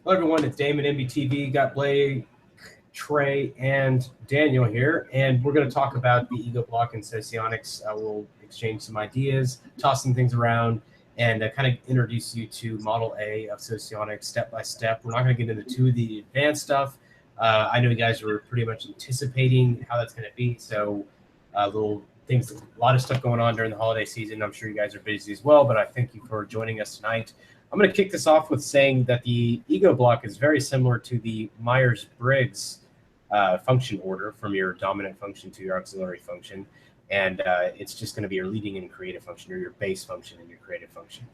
Hello, everyone. It's Damon, MBTV. Got Blake, Trey, and Daniel here, and we're going to talk about the ego block and socionics. We'll exchange some ideas, toss some things around, and kind of introduce you to Model A of socionics step by step. We're not going to get into too the advanced stuff. I know you guys were pretty much anticipating how that's going to be, so little things, a lot of stuff going on during the holiday season. I'm sure you guys are busy as well, but I thank you for joining us tonight. I'm going to kick this off with saying that the ego block is very similar to the myers-briggs function order from your dominant function to your auxiliary function. And it's just going to be your leading and creative function, or your base function and your creative function.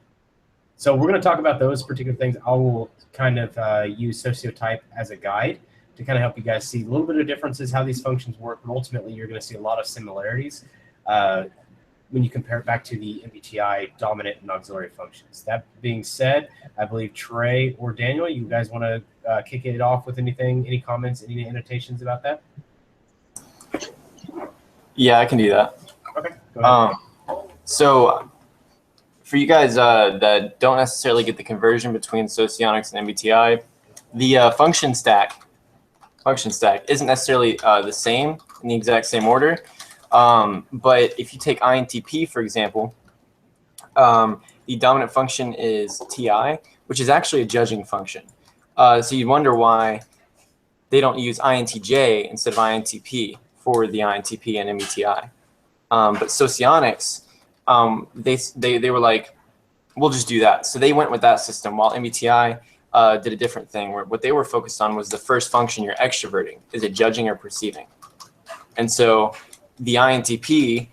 So we're going to talk about those particular things. I will kind of use sociotype as a guide to kind of help you guys see a little bit of differences, how these functions work. But ultimately, you're going to see a lot of similarities when you compare it back to the MBTI dominant and auxiliary functions. That being said, I believe Trey or Daniel, you guys want to kick it off with anything, any comments, any annotations about that? Yeah, I can do that. Okay, go ahead. So for you guys that don't necessarily get the conversion between Socionics and MBTI, the function stack isn't necessarily the same in the exact same order. But if you take INTP, for example, the dominant function is TI, which is actually a judging function. So you'd wonder why they don't use INTJ instead of INTP for the INTP and MBTI. But Socionics, they were like, we'll just do that. So they went with that system, while MBTI did a different thing, where what they were focused on was the first function you're extroverting. Is it judging or perceiving? And so the INTP,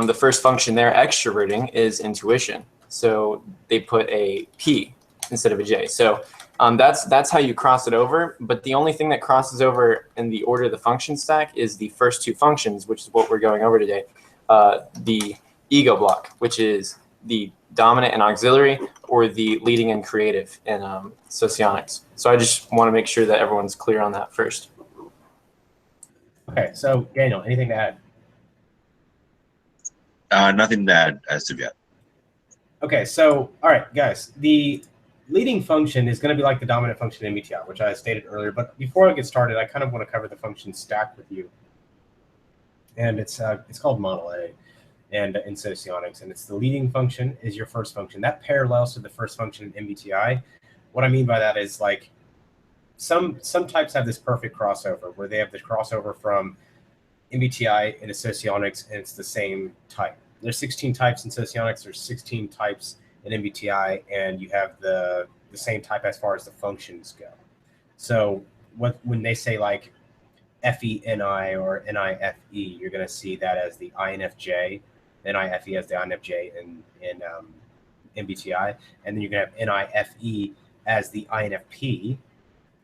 the first function they're extroverting is intuition. So they put a P instead of a J. So that's how you cross it over. But the only thing that crosses over in the order of the function stack is the first two functions, which is what we're going over today. The ego block, which is the dominant and auxiliary, or the leading and creative in Socionics. So I just want to make sure that everyone's clear on that first. Okay, so Daniel, anything to add? Nothing to add as of yet. Okay, so, all right, guys, the leading function is going to be like the dominant function in MBTI, which I stated earlier. But before I get started, I kind of want to cover the function stack with you. And it's called Model A and in Socionics. And it's the leading function is your first function. That parallels to the first function in MBTI. What I mean by that is, like, some types have this perfect crossover where they have the crossover from MBTI into Socionics, and it's the same type. There's 16 types in Socionics, there's 16 types in MBTI, and you have the same type as far as the functions go. So when they say like FENI or NIFE, you're going to see that as the INFJ, NIFE as the INFJ in MBTI, and then you're going to have NIFE as the INFP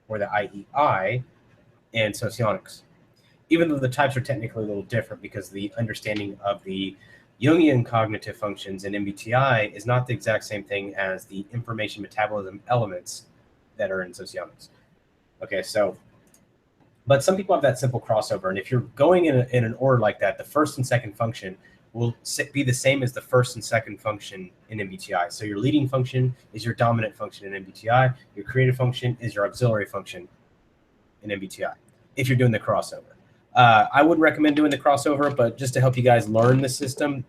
or the IEI in Socionics. Even though the types are technically a little different, because the understanding of the Jungian cognitive functions in MBTI is not the exact same thing as the information metabolism elements that are in Socionics. Okay, so, but some people have that simple crossover, and if you're going in an order like that, the first and second function will be the same as the first and second function in MBTI. So your leading function is your dominant function in MBTI. Your creative function is your auxiliary function in MBTI, if you're doing the crossover. I wouldn't recommend doing the crossover, but just to help you guys learn the system,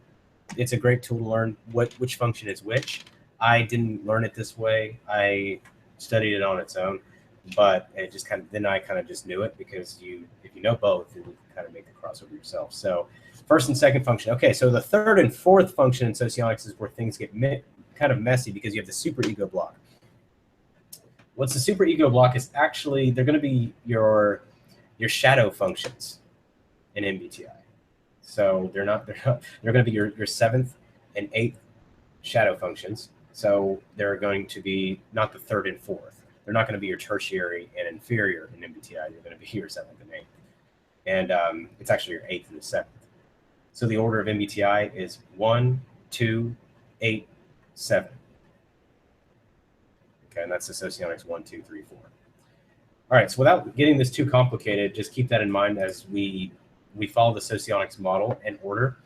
it's a great tool to learn which function is which. I didn't learn it this way. I studied it on its own, but it just then I just knew it, because if you know both, you kind of make the crossover yourself. So first and second function. Okay, so the third and fourth function in Socionics is where things get kind of messy, because you have the superego block. What's the superego block is actually, they're going to be your shadow functions in MBTI. So they're going to be your seventh and eighth shadow functions. So they're going to be not the third and fourth. They're not going to be your tertiary and inferior in MBTI. They're going to be your seventh and eighth. And it's actually your eighth and the seventh. So the order of MBTI is 1, 2, 8, 7. Okay, and that's the Socionics 1, 2, 3, 4. All right, so without getting this too complicated, just keep that in mind as we follow the Socionics model and order.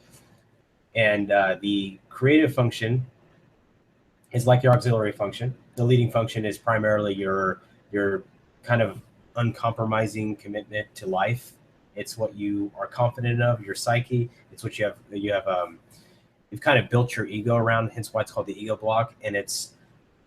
And the creative function is like your auxiliary function. The leading function is primarily your your kind of uncompromising commitment to life. It's what you are confident of, your psyche. It's what you've kind of built your ego around, hence why it's called the ego block. And it's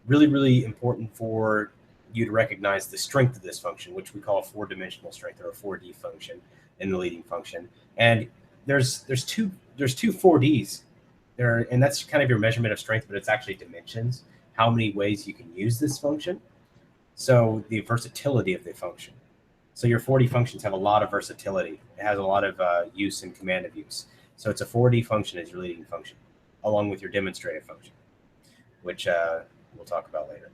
really, really important for you to recognize the strength of this function, which we call a 4-dimensional strength or a 4D function in the leading function. And there's two 4Ds there, and that's kind of your measurement of strength, but it's actually dimensions, how many ways you can use this function. So the versatility of the function. So your 4D functions have a lot of versatility. It has a lot of use and command of use. So it's a 4D function as your leading function, along with your demonstrative function, which we'll talk about later.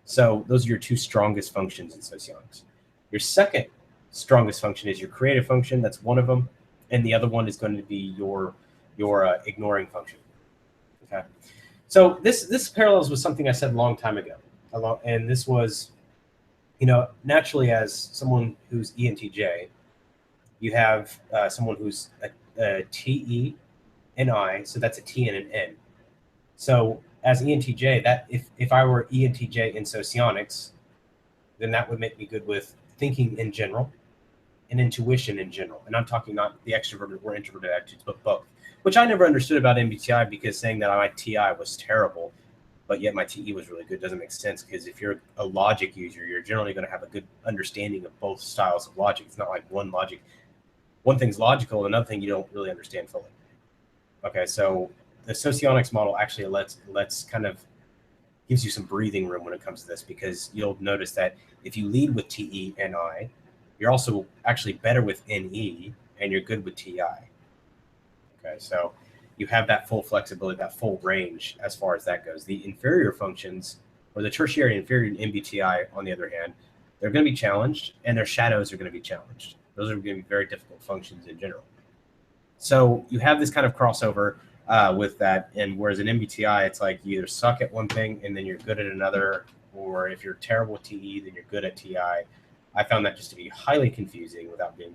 So those are your two strongest functions in socionics. Your second strongest function is your creative function. That's one of them. And the other one is going to be your ignoring function. Okay. So this parallels with something I said a long time ago. And this was, naturally, as someone who's ENTJ, you have someone who's a TE and I, so that's a T and an N. So as ENTJ, that if I were ENTJ in socionics, then that would make me good with thinking in general and intuition in general. And I'm talking not the extroverted or introverted attitudes, but both, which I never understood about MBTI, because saying that my TI was terrible, but yet my TE was really good doesn't make sense, because if you're a logic user, you're generally going to have a good understanding of both styles of logic. It's not like one thing's logical, another thing you don't really understand fully. Okay, so the Socionics model actually lets kind of gives you some breathing room when it comes to this, because you'll notice that if you lead with TE and I, you're also actually better with NE, and you're good with TI. Okay, so you have that full flexibility, that full range as far as that goes. The inferior functions, or the tertiary inferior MBTI, on the other hand, they're going to be challenged, and their shadows are going to be challenged. Those are going to be very difficult functions in general. So you have this kind of crossover with that, and whereas in MBTI, it's like you either suck at one thing and then you're good at another, or if you're terrible at TE, then you're good at TI. I found that just to be highly confusing without being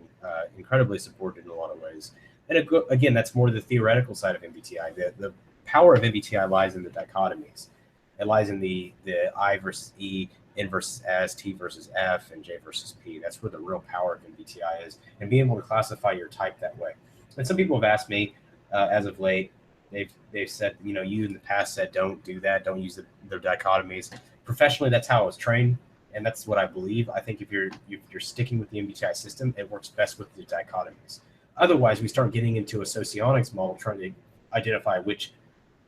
incredibly supported in a lot of ways. And again, that's more the theoretical side of MBTI. The power of MBTI lies in the dichotomies. It lies in the I versus E, N versus S, T versus F, and J versus P. That's where the real power of MBTI is, and being able to classify your type that way. And some people have asked me as of late, they've said, you in the past said, don't do that, don't use the dichotomies. Professionally, that's how I was trained, and that's what I believe. I think if you're sticking with the MBTI system, it works best with the dichotomies. Otherwise, we start getting into a socionics model trying to identify which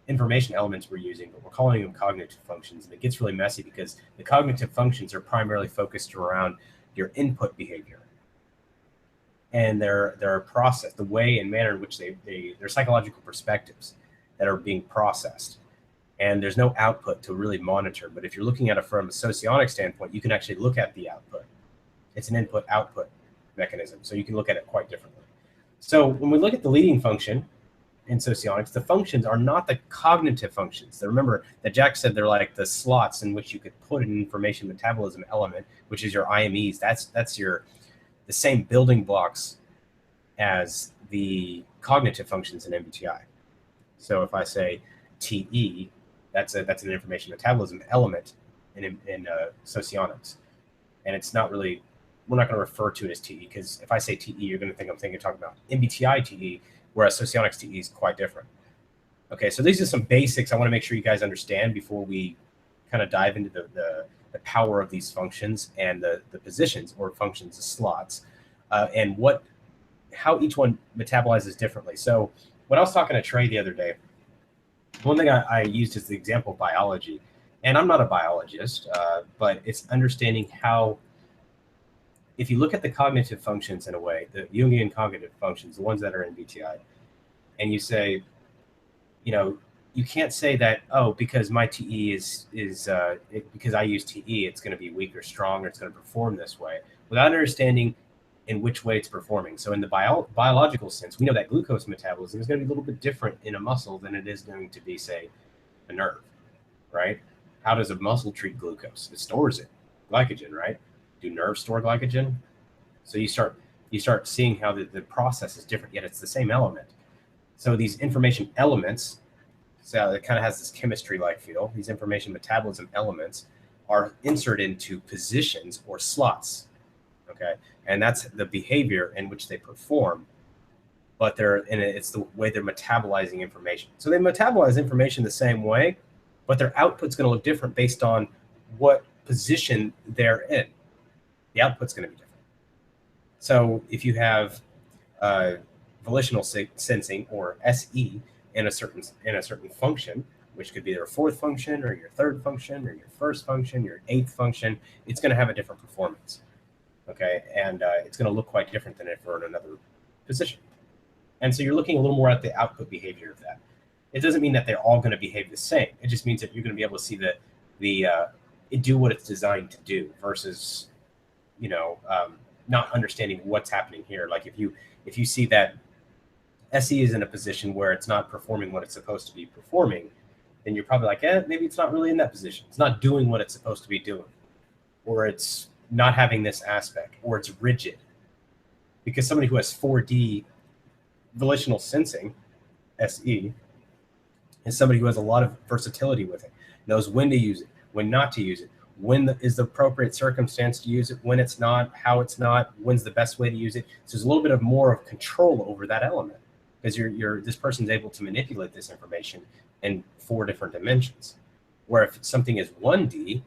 information elements we're using, but we're calling them cognitive functions. And it gets really messy because the cognitive functions are primarily focused around your input behavior and their process, the way and manner in which their psychological perspectives that are being processed. And there's no output to really monitor. But if you're looking at it from a socionic standpoint, you can actually look at the output. It's an input-output mechanism, so you can look at it quite differently. So when we look at the leading function in socionics, the functions are not the cognitive functions. Remember that Jack said they're like the slots in which you could put an information metabolism element, which is your IMEs. That's the same building blocks as the cognitive functions in MBTI. So if I say TE, that's an information metabolism element in socionics, and it's not really. We're not going to refer to it as TE, because if I say TE, you're going to think I'm talking about MBTI TE, whereas socionics TE is quite different. Okay, so these are some basics I want to make sure you guys understand before we kind of dive into the power of these functions and the positions or functions, the slots, and how each one metabolizes differently. So when I was talking to Trey the other day, one thing I used as the example of biology, and I'm not a biologist, but it's understanding how, if you look at the cognitive functions in a way, the Jungian cognitive functions, the ones that are in MBTI, and you say, you can't say that, because my TE because I use TE, it's going to be weak or strong, or it's going to perform this way, without understanding in which way it's performing. So in the biological sense, we know that glucose metabolism is going to be a little bit different in a muscle than it is going to be, say, a nerve, right? How does a muscle treat glucose? It stores it, glycogen, right? Do nerves store glycogen? So you start seeing how the process is different, yet it's the same element. So these information elements, so it kind of has this chemistry-like feel. These information metabolism elements are inserted into positions or slots, okay? And that's the behavior in which they perform, but it's the way they're metabolizing information. So they metabolize information the same way, but their output's going to look different based on what position they're in. The output's going to be different. So if you have volitional sensing, or SE, in a certain function, which could be their fourth function or your third function or your first function, your eighth function, it's going to have a different performance, okay? And it's going to look quite different than if we're in another position. And so you're looking a little more at the output behavior of that. It doesn't mean that they're all going to behave the same. It just means that you're going to be able to see it do what it's designed to do versus, not understanding what's happening here. Like if you see that SE is in a position where it's not performing what it's supposed to be performing, then you're probably like, maybe it's not really in that position. It's not doing what it's supposed to be doing, or it's not having this aspect, or it's rigid. Because somebody who has 4D volitional sensing, SE, is somebody who has a lot of versatility with it, knows when to use it, when not to use it, when is the appropriate circumstance to use it, when it's not, how it's not, when's the best way to use it. So there's a little bit of more of control over that element, because this person's able to manipulate this information in 4 different dimensions. Where if something is 1D,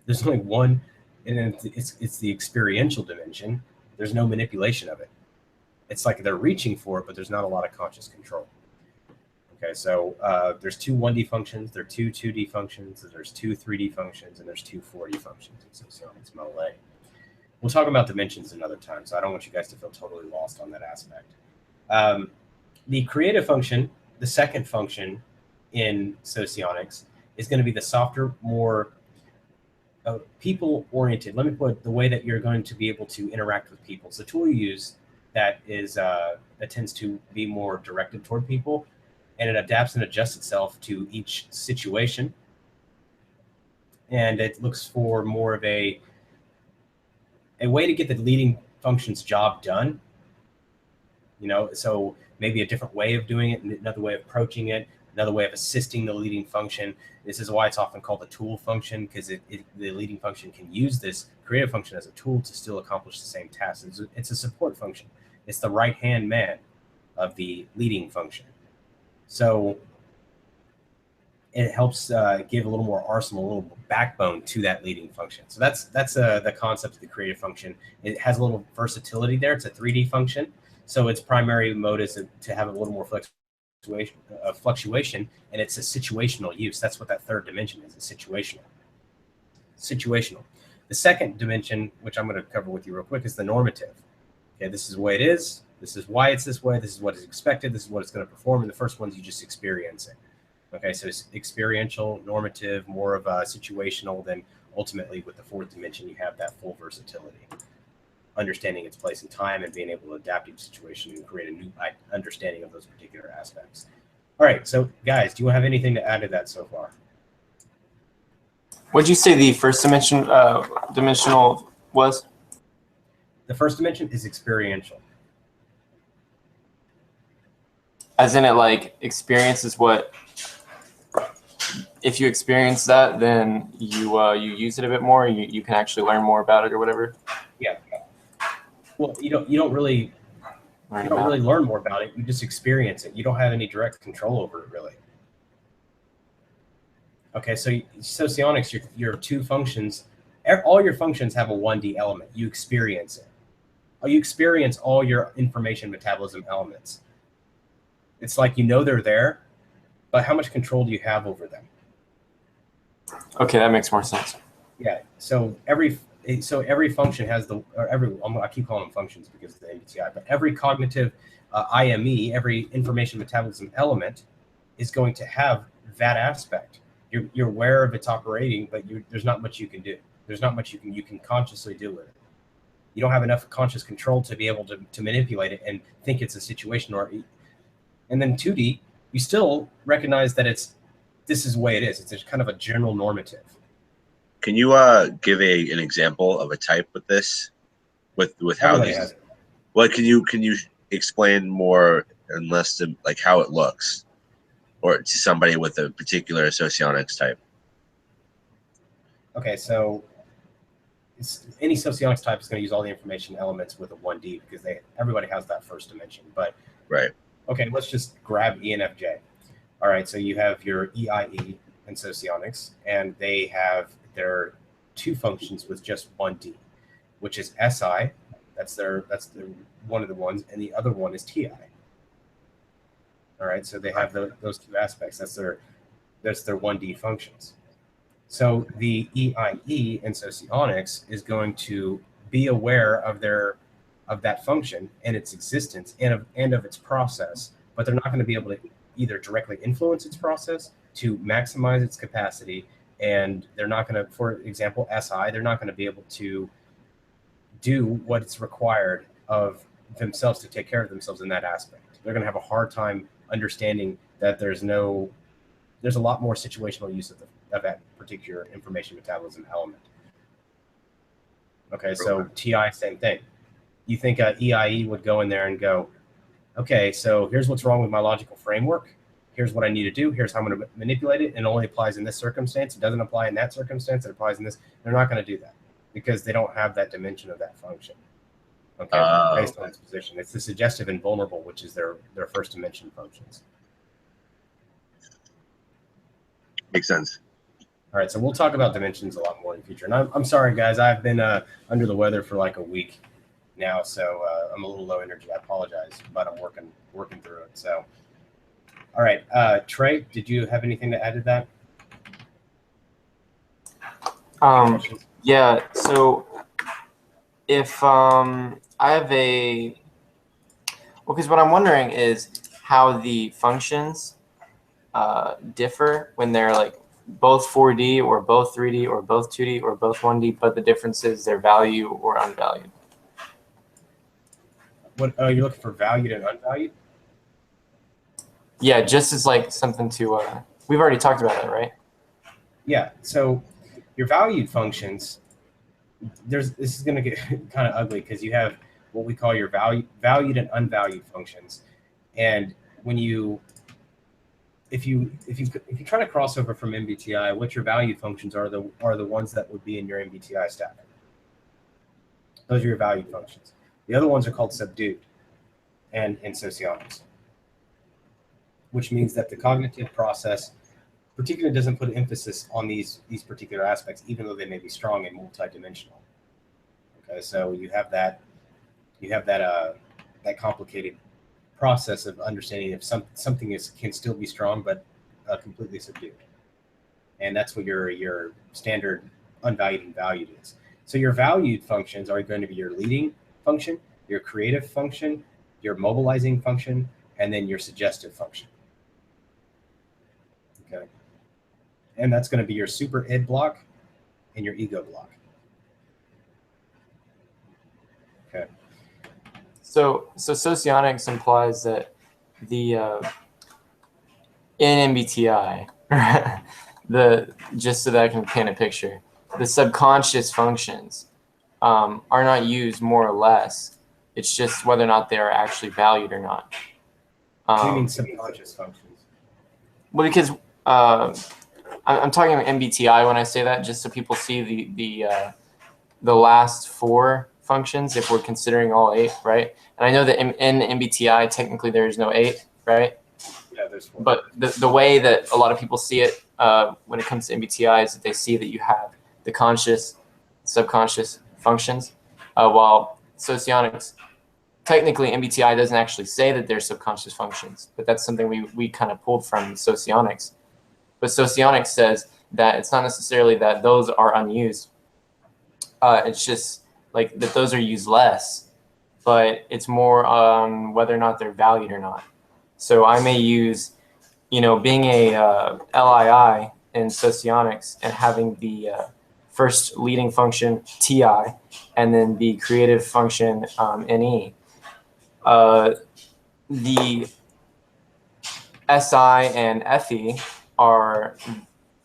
there's only one, and it's the experiential dimension. There's no manipulation of it. It's like they're reaching for it, but there's not a lot of conscious control. Okay, so there's 2 1D functions, there are 2 2D functions, there's 2 3D functions, and there's 2 4D functions in Socionics Model A. We'll talk about dimensions another time, so I don't want you guys to feel totally lost on that aspect. The creative function, the second function in Socionics, is going to be the softer, more people-oriented. Let me put the way that you're going to be able to interact with people. So the tool you use that tends to be more directed toward people, and it adapts and adjusts itself to each situation. And it looks for more of a way to get the leading function's job done. So maybe a different way of doing it, another way of approaching it, another way of assisting the leading function. This is why it's often called the tool function, because the leading function can use this creative function as a tool to still accomplish the same task. It's a support function. It's the right-hand man of the leading function. So it helps give a little more arsenal, a little backbone to that leading function. So that's the concept of the creative function. It has a little versatility there. It's a 3D function. So its primary mode is to have a little more fluctuation, and it's a situational use. That's what that third dimension is, situational. The second dimension, which I'm going to cover with you real quick, is the normative. Okay, this is the way it is. This is why it's this way. This is what is expected. This is what it's going to perform. And the first one's you just experience it. Okay, so it's experiential, normative, more of a situational. Then ultimately with the fourth dimension, you have that full versatility, understanding its place in time and being able to adapt each situation and create a new understanding of those particular aspects. All right, so guys, do you have anything to add to that so far? What'd you say the first dimensional was? The first dimension is experiential. As in it like experiences what, if you experience that, then you use it a bit more, you can actually learn more about it or whatever? Yeah. Well, you don't really learn more about it. You just experience it. You don't have any direct control over it, really. Okay, so Socionics, your 2 functions, all your functions have a 1D element. You experience it. You experience all your information metabolism elements. It's like they're there, but how much control do you have over them? Okay, that makes more sense. Yeah. So every function has I keep calling them functions because of the MBTI, but every cognitive IME, every information metabolism element, is going to have that aspect. You're aware of its operating, but there's not much you can do. There's not much you can consciously do with it. You don't have enough conscious control to be able to manipulate it and think it's a situation. And then 2D, you still recognize that this is the way it is. It's kind of a general normative. Can you give an example of a type with this, with how Everybody these? has it. Well, can you explain more and less to like how it looks, or to somebody with a particular Socionics type? okay, so any socionics type is going to use all the information elements with a 1D because everybody has that first dimension. But Right. okay, let's just grab ENFJ. All right, so you have your EIE and Socionics, and they have their two functions with just 1D, which is SI. That's the one of the ones, and the other one is TI. All right, so they have those two aspects. That's their 1D functions. So the EIE in Socionics is going to be aware of that function and its existence and of its process, but they're not going to be able to either directly influence its process to maximize its capacity, and they're not going to, for example, SI, they're not going to be able to do what's required of themselves to take care of themselves in that aspect. They're going to have a hard time understanding that there's a lot more situational use of that particular information metabolism element. Okay, so TI, same thing. You think EIE would go in there and go, okay, so here's what's wrong with my logical framework. Here's what I need to do. Here's how I'm going to manipulate it. It only applies in this circumstance. It doesn't apply in that circumstance. It applies in this. They're not going to do that because they don't have that dimension of that function. Okay, based on its position. It's the suggestive and vulnerable, which is their first dimension functions. Makes sense. All right, so we'll talk about dimensions a lot more in the future. And I'm sorry, guys. I've been under the weather for like a week now, so I'm a little low energy. I apologize, but I'm working through it. So, all right, Trey, did you have anything to add to that? Yeah. So if I have because what I'm wondering is how the functions differ when they're like both 4D or both 3D or both 2D or both 1D, but the difference is their value or unvalued. What are you looking for, valued and unvalued? Yeah, just as like something to we've already talked about that, right? Yeah. So your valued functions, this is going to get kind of ugly because you have what we call your valued and unvalued functions, and when if you try to cross over from MBTI, what your valued functions are the ones that would be in your MBTI stack. Those are your valued functions. The other ones are called subdued, and in Socionics, which means that the cognitive process particularly doesn't put emphasis on these particular aspects, even though they may be strong and multidimensional. Okay, so you have that complicated process of understanding if something can still be strong but completely subdued, and that's what your standard unvalued and valued is. So your valued functions are going to be your leading function, your creative function, your mobilizing function, and then your suggestive function. Okay, and that's going to be your super id block and your ego block. Okay. So Socionics implies that the in MBTI, just so that I can paint a picture, the subconscious functions are not used more or less. It's just whether or not they are actually valued or not. What do you mean subconscious functions? Well, because I'm talking about MBTI when I say that, just so people see the last four functions if we're considering all 8, right? And I know that in MBTI technically there is no 8, right? Yeah, there's 4. But the way that a lot of people see it when it comes to MBTI is that they see that you have the conscious, subconscious functions, while Socionics, technically MBTI doesn't actually say that they're subconscious functions, but that's something we kind of pulled from Socionics. But Socionics says that it's not necessarily that those are unused. It's just like that those are used less, but it's more on whether or not they're valued or not. So I may use, being a LII in Socionics and having the first leading function TI and then the creative function NE. The SI and FE are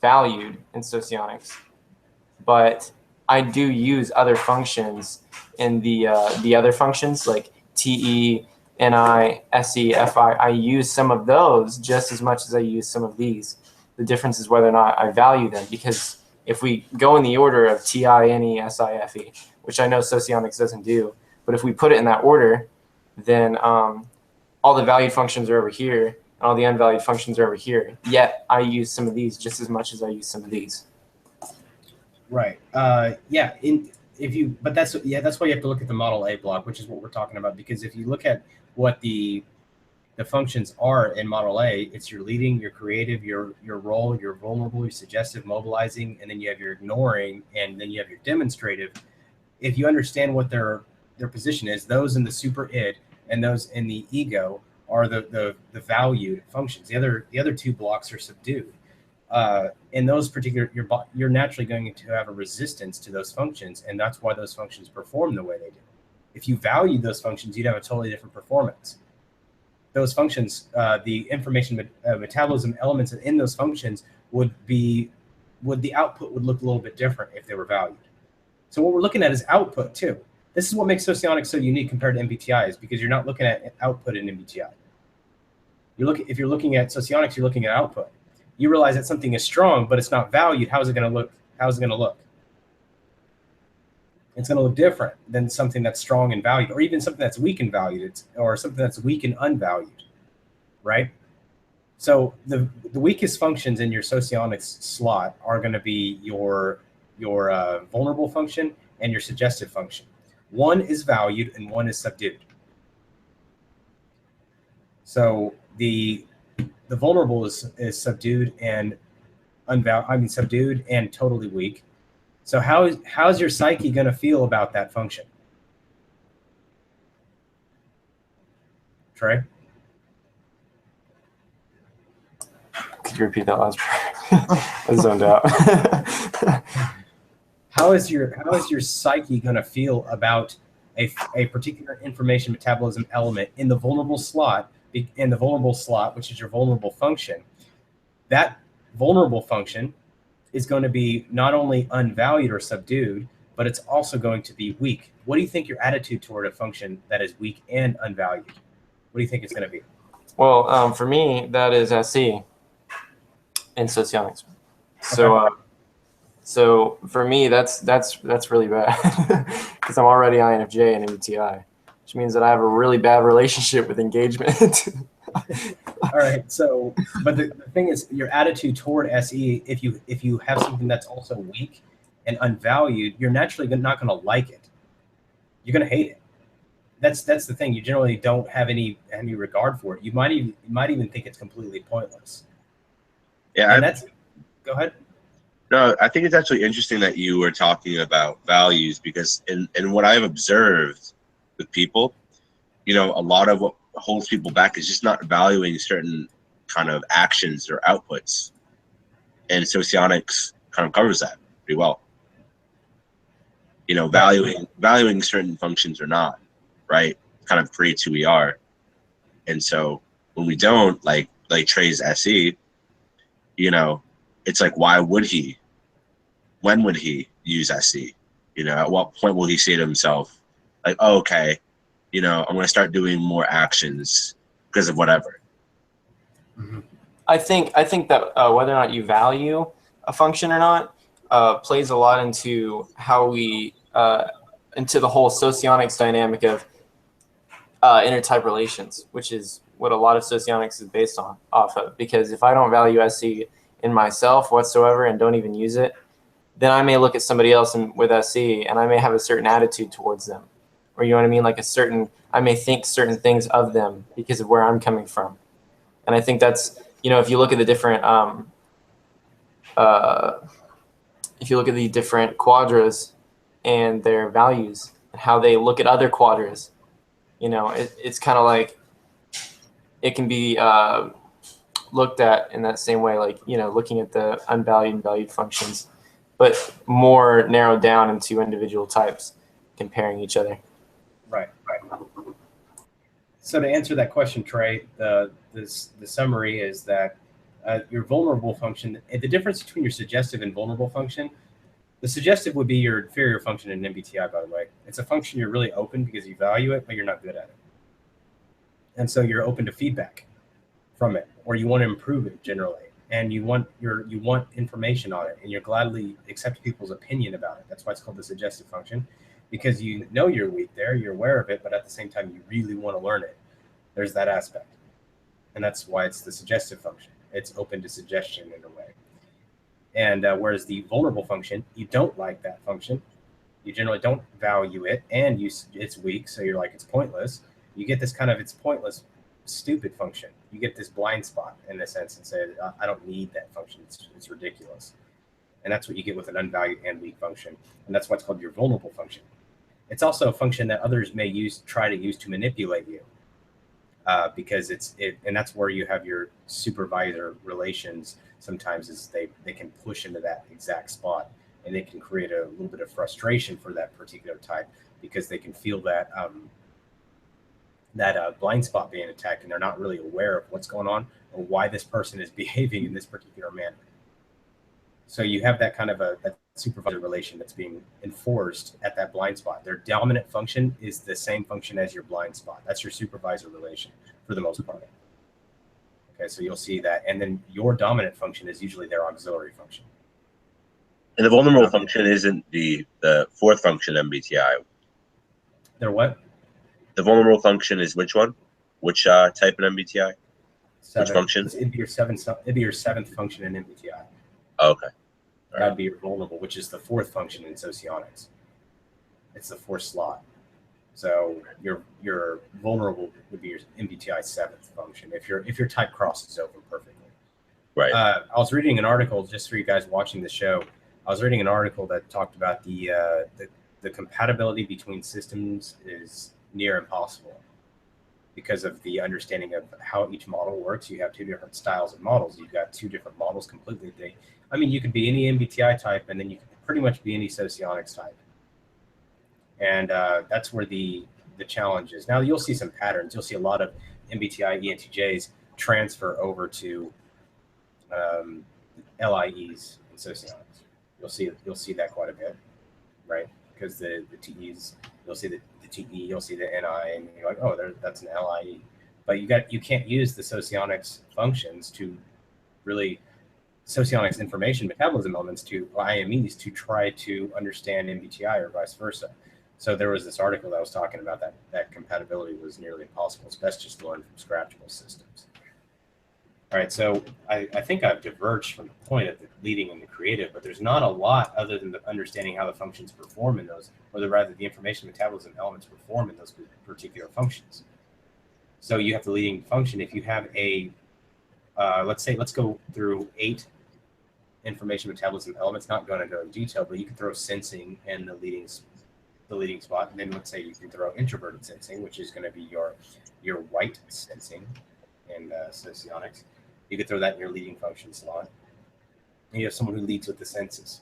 valued in Socionics, but I do use other functions in the other functions like TE, NI, SE, FI. I use some of those just as much as I use some of these. The difference is whether or not I value them, because if we go in the order of TINE-SIFE, which I know Socionics doesn't do, but if we put it in that order, then all the valued functions are over here, and all the unvalued functions are over here. Yet I use some of these just as much as I use some of these. Right. Yeah. But that's why you have to look at the Model A block, which is what we're talking about. Because if you look at what the functions are in Model A, it's your leading, your creative, your role, your vulnerable, your suggestive, mobilizing, and then you have your ignoring, and then you have your demonstrative. If you understand what their position is, those in the super id and those in the ego are the valued functions. The other two blocks are subdued. In those particular, you're naturally going to have a resistance to those functions, and that's why those functions perform the way they do. If you value those functions, you'd have a totally different performance. Those functions, the information metabolism elements in those functions the output would look a little bit different if they were valued. So what we're looking at is output too. This is what makes Socionics so unique compared to MBTI, is because you're not looking at output in MBTI. If you're looking at Socionics, you're looking at output. You realize that something is strong, but it's not valued. How is it going to look? How's it going to look? It's going to look different than something that's strong and valued, or even something that's weak and valued, or something that's weak and unvalued, right? So the weakest functions in your Socionics slot are going to be your vulnerable function and your suggestive function. One is valued and one is subdued. So the vulnerable is subdued and subdued and totally weak. So how's your psyche going to feel about that function? Trey? Could you repeat that last part? I zoned out. How is your psyche going to feel about a particular information metabolism element in the vulnerable slot, which is your vulnerable function? That vulnerable function is going to be not only unvalued or subdued, but it's also going to be weak. What do you think your attitude toward a function that is weak and unvalued? What do you think it's going to be? Well, for me, that is SE in Socionics. So, Okay. So for me, that's really bad because I'm already INFJ and MBTI, which means that I have a really bad relationship with engagement. All right. So, but the thing is, your attitude toward SE, if you have something that's also weak and unvalued, you're naturally not going to like it. You're going to hate it. That's the thing. You generally don't have any regard for it. You might even think it's completely pointless. Yeah. And go ahead. No, I think it's actually interesting that you were talking about values, because in what I've observed with people, a lot of what holds people back is just not valuing certain kind of actions or outputs. And Socionics kind of covers that pretty well. Valuing certain functions or not, right? Kind of creates who we are. And so when we don't, like Trey's SE, it's like, why would he? When would he use SE? At what point will he say to himself, like, oh, okay, I'm going to start doing more actions because of whatever. Mm-hmm. I think that whether or not you value a function or not plays a lot into how we into the whole Socionics dynamic of intertype relations, which is what a lot of Socionics is based off of. Because if I don't value SE in myself whatsoever and don't even use it, then I may look at somebody else with SE and I may have a certain attitude towards them, or you know what I mean, like I may think certain things of them because of where I'm coming from. And I think that's, if you look at the different quadras and their values and how they look at other quadras, it's kind of like it can be looked at in that same way, like, looking at the unvalued and valued functions, but more narrowed down into individual types, comparing each other. Right. So to answer that question, Trey, the summary is that your vulnerable function, the difference between your suggestive and vulnerable function, the suggestive would be your inferior function in MBTI, by the way. It's a function you're really open because you value it, but you're not good at it. And so you're open to feedback from it, or you want to improve it generally. and you want information on it, and you're gladly accept people's opinion about it. That's why it's called the suggestive function, because you know you're weak there, you're aware of it, but at the same time you really want to learn it. There's that aspect, and that's why it's the suggestive function. It's open to suggestion in a way. And whereas the vulnerable function, you don't like that function, you generally don't value it, and it's weak, so you're like, it's pointless. You get this kind of, it's pointless, stupid function. You get this blind spot in a sense and say, I don't need that function. It's ridiculous. And that's what you get with an unvalued and weak function. And that's what's called your vulnerable function. It's also a function that others may try to use to manipulate you, because and that's where you have your supervisor relations. Sometimes is they can push into that exact spot, and they can create a little bit of frustration for that particular type, because they can feel that blind spot being attacked, and they're not really aware of what's going on or why this person is behaving in this particular manner. So you have that kind of that supervisor relation that's being enforced at that blind spot. Their dominant function is the same function as your blind spot. That's your supervisor relation for the most part. Okay, so you'll see that. And then your dominant function is usually their auxiliary function. And the vulnerable function isn't the fourth function MBTI. They're what? The vulnerable function is which one? Which type in MBTI? Which function? It'd be your seventh function in MBTI. Oh, okay. That'd be your vulnerable, which is the fourth function in Socionics. It's the fourth slot. So your vulnerable would be your MBTI seventh function if your type crosses over perfectly. Right. I was reading an article, just for you guys watching the show. I was reading an article that talked about the compatibility between systems is near impossible because of the understanding of how each model works. You have two different styles of models. You've got two different models completely. You could be any MBTI type, and then you could pretty much be any Socionics type. And that's where the challenge is. Now, you'll see some patterns. You'll see a lot of MBTI ENTJs transfer over to LIEs and Socionics. You'll see that quite a bit, right? Because the TEs, you'll see the TE, you'll see the NI, and you're like, oh, that's an LIE. But you can't use the Socionics functions to really Socionics information metabolism elements to IMEs to try to understand MBTI or vice versa. So there was this article that was talking about that compatibility was nearly impossible. It's best just to learn from scratchable systems. All right, so I think I've diverged from the point of the leading and the creative, but there's not a lot other than the understanding how the functions perform in those, or rather the information metabolism elements perform in those particular functions. So you have the leading function. If you have a, let's go through 8 information metabolism elements, not going to go in detail, but you can throw sensing in the leading spot. And then let's say you can throw introverted sensing, which is going to be your white sensing in Socionics. You could throw that in your leading function slot. And you have someone who leads with the senses.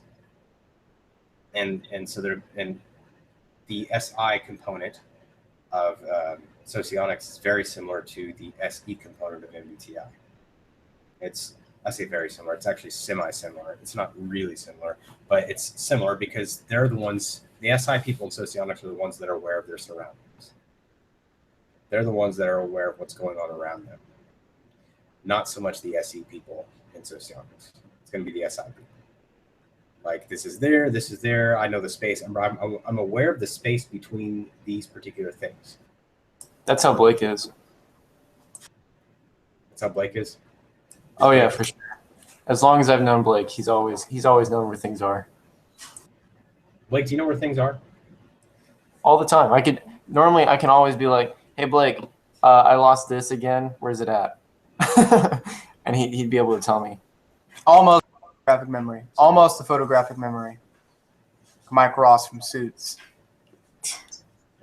And so the SI component of Socionics is very similar to the SE component of MBTI. I say very similar. It's actually semi-similar. It's not really similar, but it's similar because they're the ones, the SI people in Socionics are the ones that are aware of their surroundings. They're the ones that are aware of what's going on around them. Not so much the SE people in Socionics. It's going to be the SI people. Like, this is there. I know the space. I'm aware of the space between these particular things. That's how Blake is. That's how Blake is? Oh yeah, for sure. As long as I've known Blake, he's always known where things are. Blake, do you know where things are? All the time. I can always be like, hey Blake, I lost this again. Where's it at? And he'd be able to tell me. Almost photographic memory. Almost a photographic memory. Mike Ross from Suits.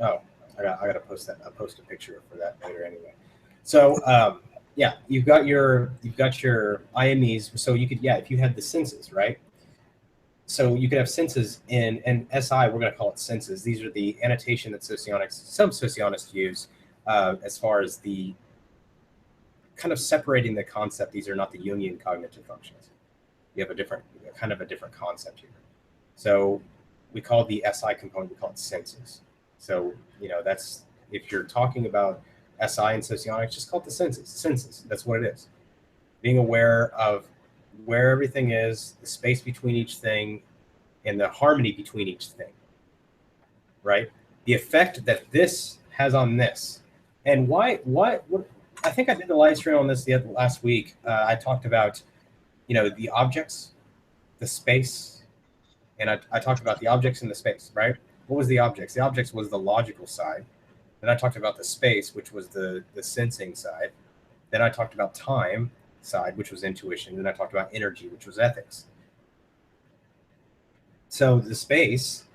Oh, I gotta post that. I'll post a picture for that later anyway. So yeah, you've got your IMEs. So you could, if you had the senses, right? So you could have senses in SI. We're going to call it senses. These are the annotation that some Socionists use as far as the kind of separating the concept. These are not the Jungian cognitive functions. You have a different concept here. So we call the SI component, we call it senses. So, that's, if you're talking about SI and Socionics, just call it the senses. Senses, that's what it is. Being aware of where everything is, the space between each thing, and the harmony between each thing, right? The effect that this has on this. And what I think I did the live stream on this last week. I talked about, the objects, the space, and I talked about the objects in the space, right? What was the objects? The objects was the logical side. Then I talked about the space, which was the sensing side. Then I talked about time side, which was intuition. Then I talked about energy, which was ethics. So the space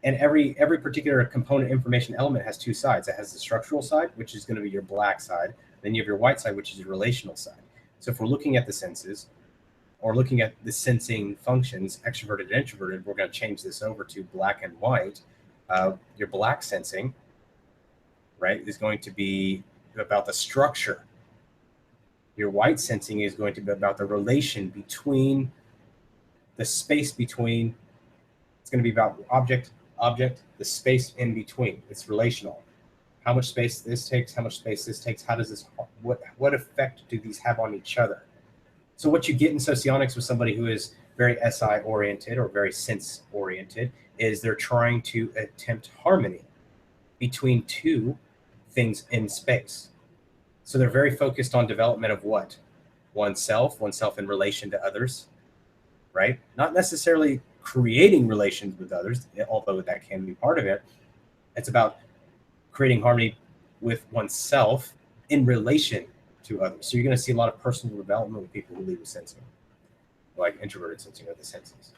and every particular component information element has two sides. It has the structural side, which is going to be your black side. Then you have your white side, which is your relational side. So if we're looking at the senses or looking at the sensing functions, extroverted and introverted, we're going to change this over to black and white. Your black sensing, right, is going to be about the structure. Your white sensing is going to be about the relation between the space between. It's going to be about object, the space in between. It's relational. How much space this takes, how much space this takes, how does this, what effect do these have on each other? So what you get in socionics with somebody who is very SI oriented or very sense oriented is they're trying to attempt harmony between two things in space. So they're very focused on development of what? Oneself in relation to others, right? Not necessarily creating relations with others, although that can be part of it. It's about creating harmony with oneself in relation to others. So you're going to see a lot of personal development with people who lead with sensing, like introverted sensing or the senses,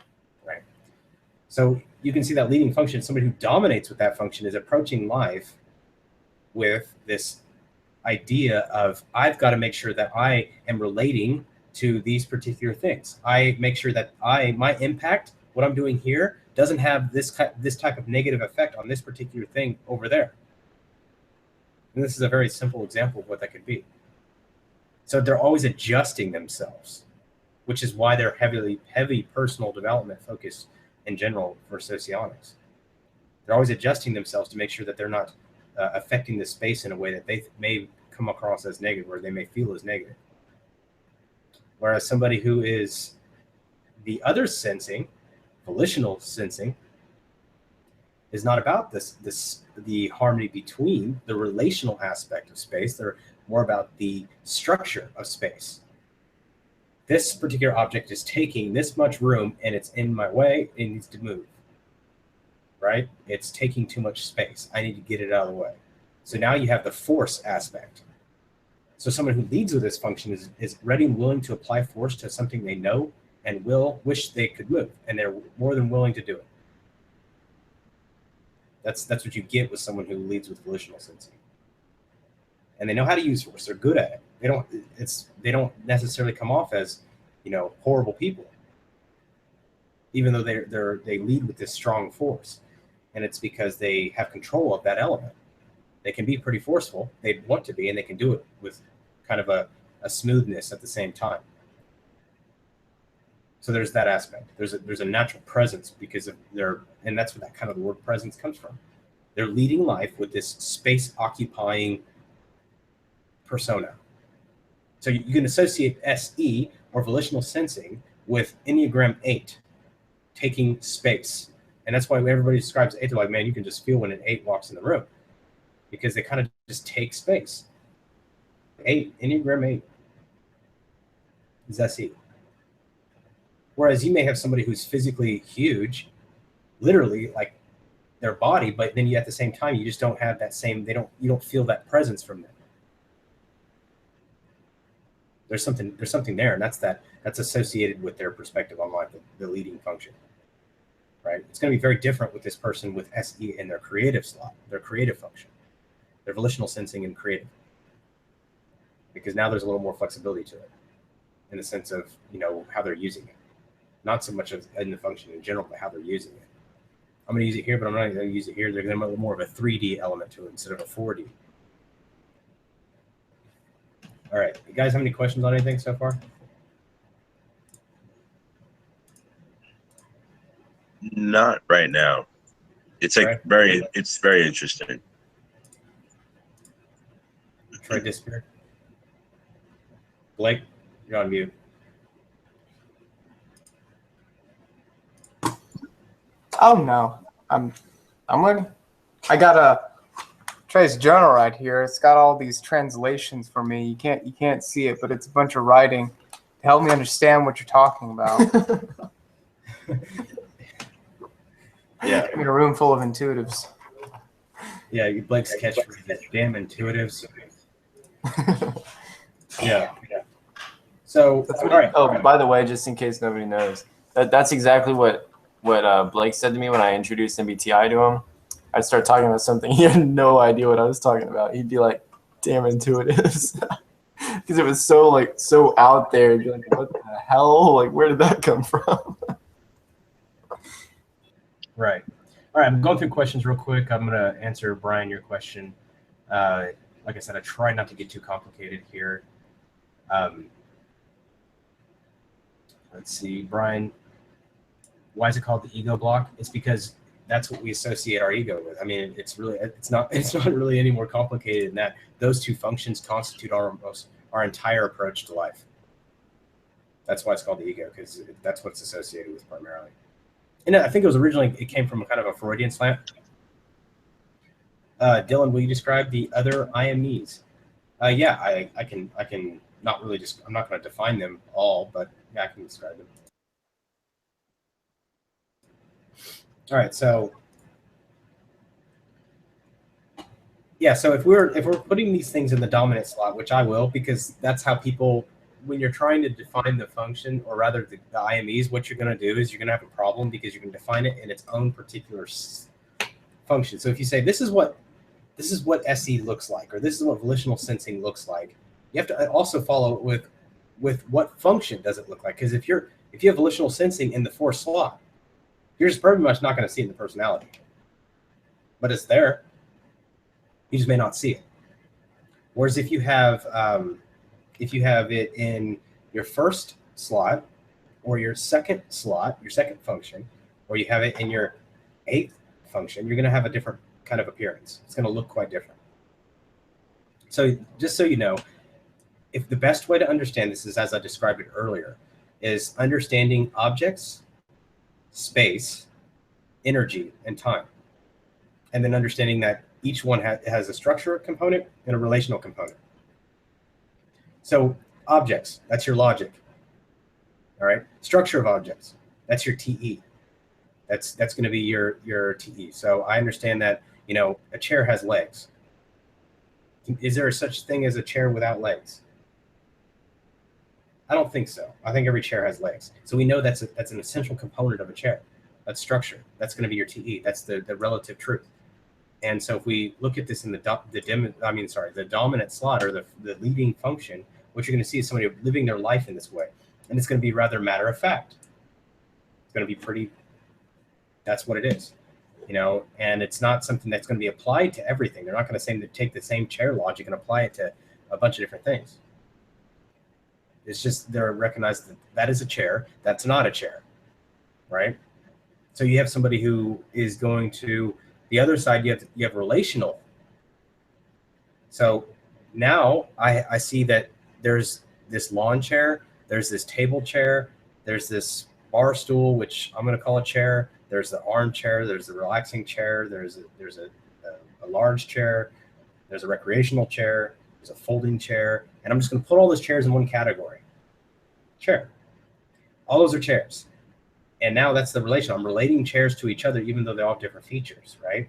right? So you can see that leading function, somebody who dominates with that function is approaching life with this idea of, I've got to make sure that I am relating to these particular things. I make sure that my impact, what I'm doing here, doesn't have this type of negative effect on this particular thing over there. And this is a very simple example of what that could be. So they're always adjusting themselves, which is why they're heavy personal development focused in general for socionics. They're always adjusting themselves to make sure that they're not affecting the space in a way that they may come across as negative or they may feel as negative. Whereas somebody who is the other sensing, volitional sensing, is not about the harmony between the relational aspect of space. They're more about the structure of space. This particular object is taking this much room and it's in my way. It needs to move, right? It's taking too much space. I need to get it out of the way. So now you have the force aspect. So someone who leads with this function is ready and willing to apply force to something they know and wish they could move, and they're more than willing to do it. That's what you get with someone who leads with volitional sensing. And they know how to use force. They're good at it. They don't necessarily come off as, horrible people, even though they lead with this strong force. And it's because they have control of that element. They can be pretty forceful. They want to be, and they can do it with kind of a smoothness at the same time. So there's that aspect. There's a natural presence because of and that's where that kind of the word presence comes from. They're leading life with this space occupying persona. So you can associate SE or volitional sensing with Enneagram 8, taking space. And that's why everybody describes 8, they're like, man, you can just feel when an 8 walks in the room because they kind of just take space. 8, Enneagram 8 is SE. Whereas you may have somebody who's physically huge, literally like their body, but then you at the same time, you just don't have that same, you don't feel that presence from them. There's something there, and that's associated with their perspective on life, the leading function, right? It's going to be very different with this person with SE in their creative slot, their creative function, their volitional sensing and creative, because now there's a little more flexibility to it in the sense of, how they're using it. Not so much in the function in general, but how they're using it. I'm going to use it here, but I'm not going to use it here. There's going to be more of a 3D element to it instead of a 4D. All right. You guys have any questions on anything so far? Not right now. It's like it's very interesting. Troy disappeared. Blake, you're on mute. Oh no, I'm ready. I got a Trey's journal right here. It's got all these translations for me. You can't see it, but it's a bunch of writing to help me understand what you're talking about. Yeah. I'm in a room full of intuitives. Yeah, Blake's catchphrase is damn intuitives. Yeah. So, all right. Oh, by the way, just in case nobody knows, that's exactly what Blake said to me when I introduced MBTI to him. I'd start talking about something, he had no idea what I was talking about. He'd be like, "Damn intuitives," because it was so out there. He'd be like, "What the hell? Like, where did that come from?" Right. All right. I'm going through questions real quick. I'm going to answer, Brian, your question. Like I said, I try not to get too complicated here. Let's see, Brian. Why is it called the ego block? It's because that's what we associate our ego with. I mean, it's not really any more complicated than that. Those two functions constitute our entire approach to life. That's why it's called the ego, because that's what it's associated with primarily. And I think it came from kind of a Freudian slant. Dylan, will you describe the other IMEs? Yeah, I can not really I'm not going to define them all, but yeah, I can describe them. All right, so yeah, so if we're putting these things in the dominant slot, which I will, because that's how people, when you're trying to define the function, or rather the IMEs, what you're going to do is you're going to have a problem because you're going to define it in its own particular function. So if you say this is what SE looks like, or this is what volitional sensing looks like, you have to also follow it with what function does it look like? Because if you have volitional sensing in the 4 slot, you're just pretty much not going to see it in the personality, but it's there. You just may not see it. Whereas if you have it in your first slot, or your second slot, your second function, or you have it in your 8th function, you're going to have a different kind of appearance. It's going to look quite different. So just so you know, if the best way to understand this is, as I described it earlier, is understanding objects, space, energy, and time. And then understanding that each one has a structure component and a relational component. So objects, that's your logic. All right. Structure of objects, that's your TE. That's going to be your TE. So I understand that, a chair has legs. Is there such thing as a chair without legs? I don't think so. I think every chair has legs. So we know that's an essential component of a chair. That's structure. That's going to be your TE. That's the relative truth. And so if we look at this in the dominant slot, or the leading function, what you're going to see is somebody living their life in this way. And it's going to be rather matter of fact. It's going to be pretty, that's what it is. And it's not something that's going to be applied to everything. They're not going to take the same chair logic and apply it to a bunch of different things. It's just they're recognized that is a chair, that's not a chair, right? So you have somebody who is going to the other side. You have relational. So now I see that there's this lawn chair, there's this table chair, there's this bar stool, which I'm going to call a chair. There's the armchair, there's the relaxing chair, there's a large chair, there's a recreational chair, there's a folding chair, and I'm just going to put all those chairs in one category. Chair. All those are chairs. And now that's the relation. I'm relating chairs to each other, even though they all have different features, right?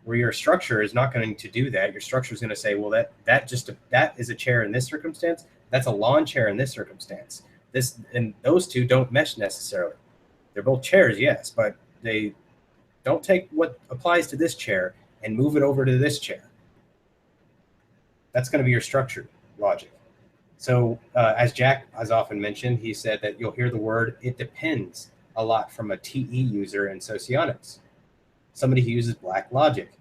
Where your structure is not going to do that. Your structure is going to say, well, that is a chair in this circumstance. That's a lawn chair in this circumstance. And those two don't mesh necessarily. They're both chairs, yes, but they don't take what applies to this chair and move it over to this chair. That's going to be your structured logic. So as Jack has often mentioned, he said that you'll hear the word "it depends" a lot from a TE user in Socionics. Somebody who uses black logic,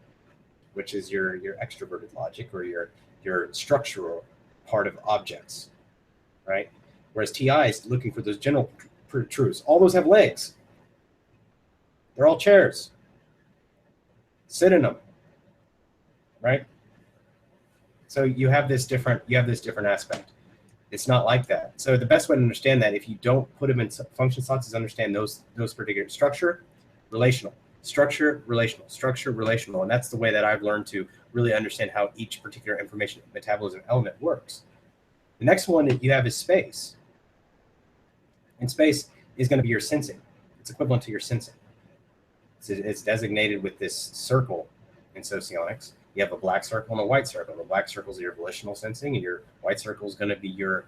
which is your extroverted logic, or your structural part of objects, right? Whereas TI is looking for those general truths. All those have legs. They're all chairs. Sit in them, right? So you have this different aspect. It's not like that. So the best way to understand that, if you don't put them in function slots, is understand those particular structure, relational, structure, relational, structure, relational. And that's the way that I've learned to really understand how each particular information metabolism element works. The next one that you have is space. And space is going to be your sensing. It's equivalent to your sensing. It's designated with this circle in Socionics. You have a black circle and a white circle. The black circle is your volitional sensing, and your white circle is going to be your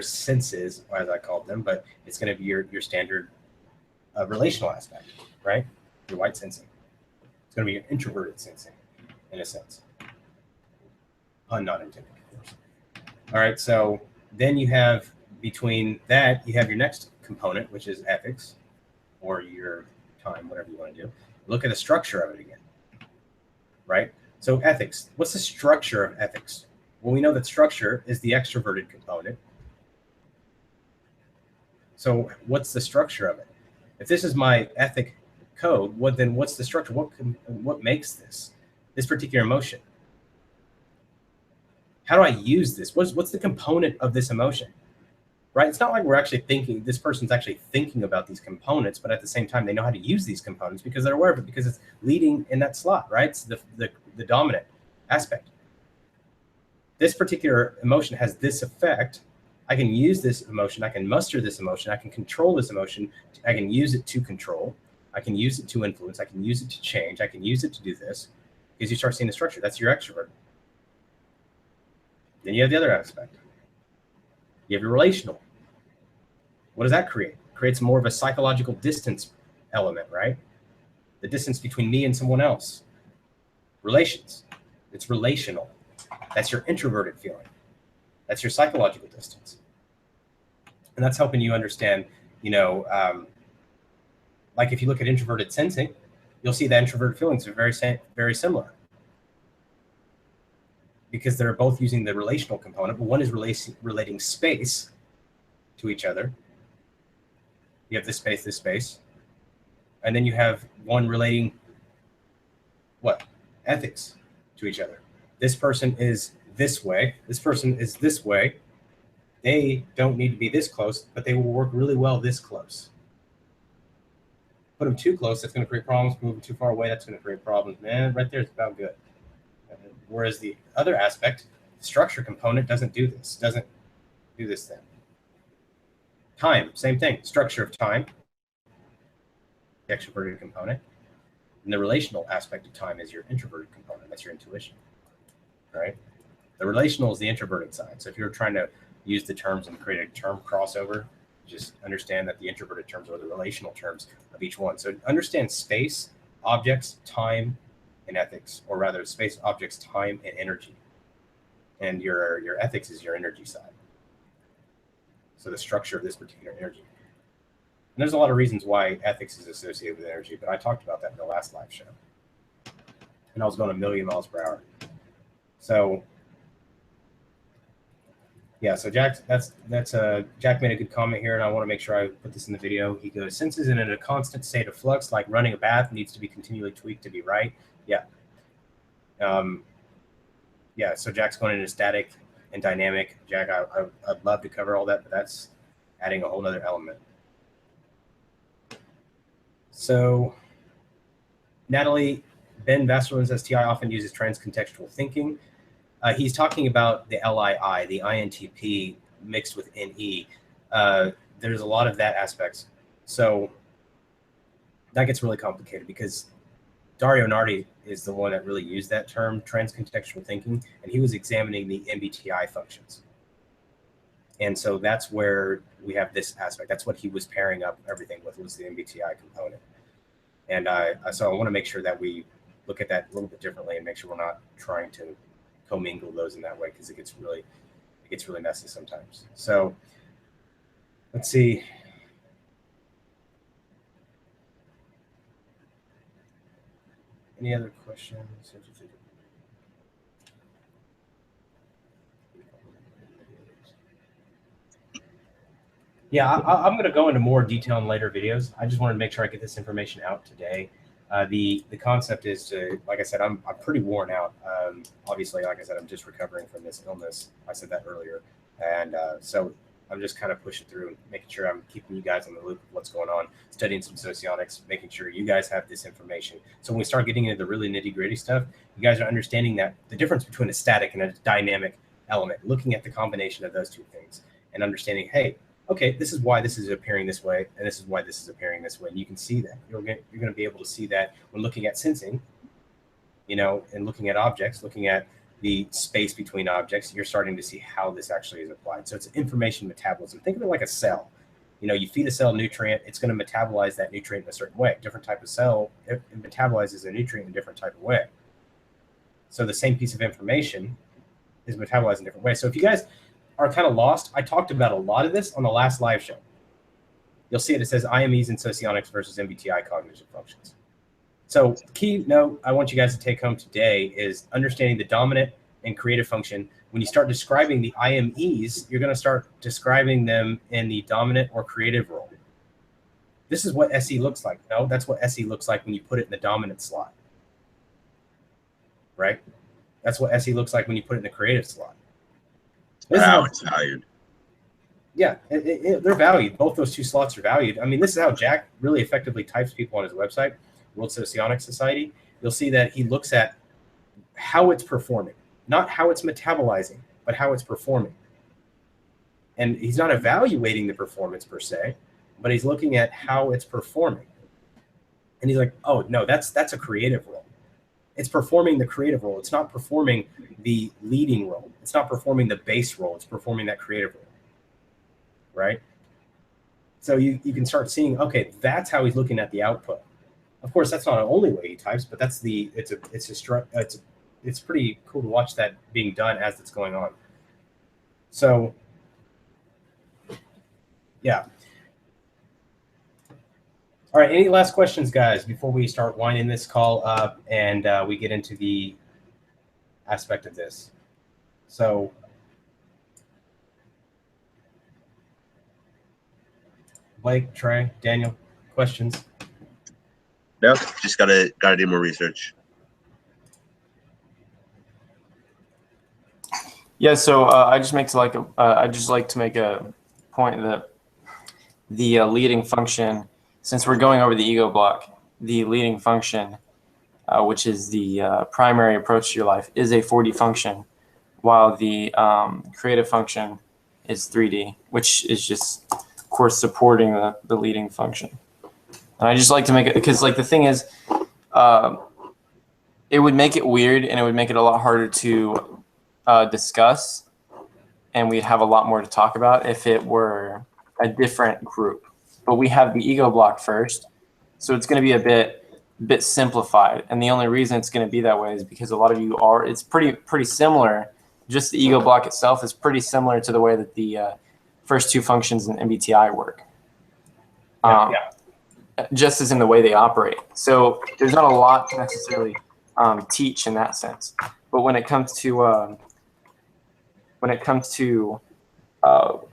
senses, as I called them, but it's going to be your standard relational aspect, right? Your white sensing. It's going to be your introverted sensing, in a sense. Pun not intended, of course. All right, so then you have, between that, you have your next component, which is ethics, or your time, whatever you want to do. Look at the structure of it again, right? So ethics, what's the structure of ethics? Well, we know that structure is the extroverted component. So what's the structure of it? If this is my ethic code, then what's the structure? What makes this particular emotion? How do I use this? What's the component of this emotion? Right? It's not like we're actually thinking, this person's actually thinking about these components, but at the same time, they know how to use these components because they're aware of it, because it's leading in that slot, right? It's the dominant aspect. This particular emotion has this effect. I can use this emotion. I can muster this emotion. I can control this emotion. I can use it to control. I can use it to influence. I can use it to change. I can use it to do this, because you start seeing the structure. That's your extrovert. Then you have the other aspect. You have your relational. What does that create? It creates more of a psychological distance element, right? The distance between me and someone else. Relations. It's relational. That's your introverted feeling. That's your psychological distance. And that's helping you understand, like if you look at introverted sensing, you'll see that introverted feelings are very similar, because they're both using the relational component, but one is relating space to each other. You have this space. And then you have one relating what? Ethics to each other. This person is this way. This person is this way. They don't need to be this close, but they will work really well this close. Put them too close, that's going to create problems. Move them too far away, that's going to create problems. Man, right there is about good. Whereas the other aspect, the structure component, doesn't do this thing. Time, same thing. Structure of time, the extroverted component. And the relational aspect of time is your introverted component. That's your intuition, right? The relational is the introverted side. So if you're trying to use the terms and create a term crossover, just understand that the introverted terms are the relational terms of each one. So understand space, objects, time, and ethics, or rather space, objects, time, and energy. And your ethics is your energy side. So the structure of this particular energy. And there's a lot of reasons why ethics is associated with energy, but I talked about that in the last live show. And I was going 1,000,000 miles per hour. So yeah, so Jack made a good comment here, and I want to make sure I put this in the video. He goes, senses in a constant state of flux, like running a bath, needs to be continually tweaked to be right. Yeah. Yeah, so Jack's going into static and dynamic. Jack, I'd love to cover all that, but that's adding a whole other element. So Natalie, Ben Vasselman's STI often uses transcontextual thinking. He's talking about the LII, the INTP mixed with NE. There's a lot of that aspects. So that gets really complicated, because Dario Nardi is the one that really used that term, transcontextual thinking, and he was examining the MBTI functions. And so that's where we have this aspect. That's what he was pairing up everything with, was the MBTI component. And so I want to make sure that we look at that a little bit differently and make sure we're not trying to commingle those in that way, because it gets really messy sometimes. So let's see. Any other questions? Yeah, I'm going to go into more detail in later videos. I just wanted to make sure I get this information out today. The concept is to, like I said, I'm pretty worn out. Obviously, like I said, I'm just recovering from this illness. I said that earlier. And so I'm just kind of pushing through and making sure I'm keeping you guys on the loop of what's going on, studying some socionics, making sure you guys have this information. So when we start getting into the really nitty gritty stuff, you guys are understanding that the difference between a static and a dynamic element, looking at the combination of those two things and understanding, hey, okay, this is why this is appearing this way, and this is why this is appearing this way. And you can see that. You're going to be able to see that when looking at sensing, and looking at objects, looking at the space between objects, you're starting to see how this actually is applied. So it's information metabolism. Think of it like a cell. You feed a cell nutrient, it's going to metabolize that nutrient in a certain way. Different type of cell, it metabolizes a nutrient in a different type of way. So the same piece of information is metabolized in different ways. So if you guys are kind of lost, I talked about a lot of this on the last live show. You'll see it says IMEs and Socionics versus MBTI cognitive functions. So the key note I want you guys to take home today is understanding the dominant and creative function. When you start describing the IMEs, you're going to start describing them in the dominant or creative role. This is what SE looks like. No, that's what SE looks like when you put it in the dominant slot. Right? That's what SE looks like when you put it in the creative slot. This How it's valued. Yeah, they're valued. Both those two slots are valued. I mean, this is how Jack really effectively types people on his website, World Socionics Society. You'll see that he looks at how it's performing, not how it's metabolizing, but how it's performing. And he's not evaluating the performance per se, but he's looking at how it's performing. And he's like, oh, no, that's a creative role. It's performing the creative role. It's not performing the leading role. It's not performing the base role. It's performing that creative role. Right? So you can start seeing, okay, that's how he's looking at the output. Of course, that's not the only way he types, but that's it's pretty cool to watch that being done as it's going on. So, yeah. All right. Any last questions, guys, before we start winding this call up and we get into the aspect of this? So, Blake, Trey, Daniel, questions? No, just gotta do more research. Yeah, so I just like to make a point that the leading function, since we're going over the ego block, the leading function, which is the primary approach to your life, is a 4D function, while the creative function is 3D, which is just, of course, supporting the leading function. And I just like to make it, because the thing is, it would make it weird and it would make it a lot harder to discuss, and we'd have a lot more to talk about if it were a different group. But we have the ego block first, so it's going to be a bit simplified. And the only reason it's going to be that way is because a lot of you it's pretty similar. Just the ego block itself is pretty similar to the way that the first two functions in MBTI work. Just as in the way they operate. So there's not a lot to necessarily teach in that sense. But when it comes to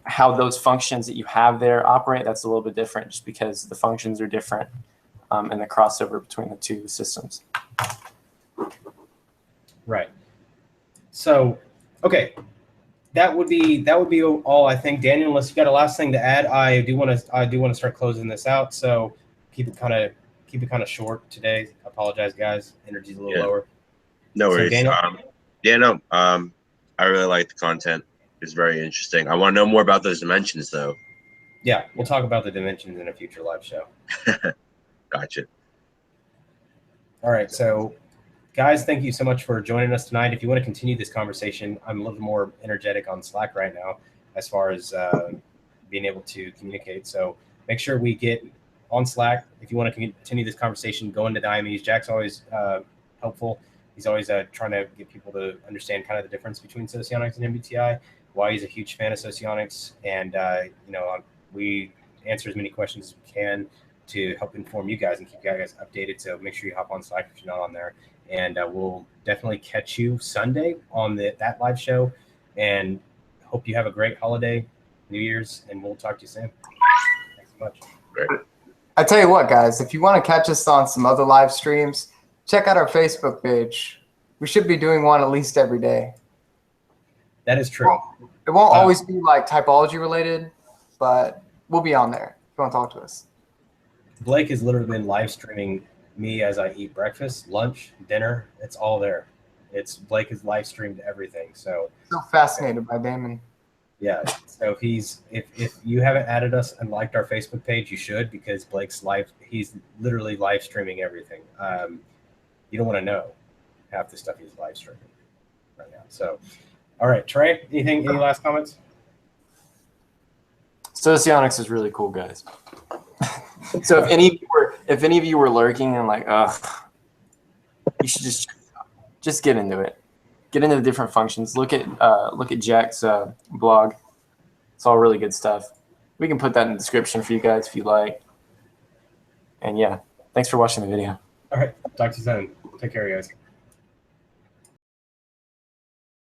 how those functions that you have there operate, that's a little bit different, just because the functions are different and the crossover between the two systems. Right. So, okay, that would be all, I think. Daniel, unless you got a last thing to add, I do want to start closing this out. So keep it kind of short today. I apologize, guys. Energy's a little lower. No worries. Daniel? I really like the content. It's very interesting. I want to know more about those dimensions, though. Yeah, we'll talk about the dimensions in a future live show. Gotcha. All right, so guys, thank you so much for joining us tonight. If you want to continue this conversation, I'm a little more energetic on Slack right now as far as being able to communicate. So make sure we get on Slack. If you want to continue this conversation, go into the IMEs. Jack's always helpful. He's always trying to get people to understand kind of the difference between Socionics and MBTI, why he's a huge fan of Socionics, and we answer as many questions as we can to help inform you guys and keep you guys updated. So make sure you hop on Slack if you're not on there, and we'll definitely catch you Sunday on that live show, and hope you have a great holiday, New Year's, and we'll talk to you soon. Thanks so much. Great. I tell you what, guys, if you want to catch us on some other live streams, check out our Facebook page. We should be doing one at least every day. That is true. It won't always be like typology related, but we'll be on there if you want to talk to us. Blake has literally been live streaming me as I eat breakfast, lunch, dinner. It's all there. Blake has live streamed everything. So fascinated by Damon. Yeah. So if you haven't added us and liked our Facebook page, you should, because Blake's he's literally live streaming everything. You don't want to know half the stuff he's live streaming right now. So, all right, Trey, any last comments? Socionics is really cool, guys. So if any of you were lurking and like, you should just get into it. Get into the different functions. Look at Jack's blog. It's all really good stuff. We can put that in the description for you guys if you like. And yeah, thanks for watching the video. All right, talk to you soon. Take care, guys.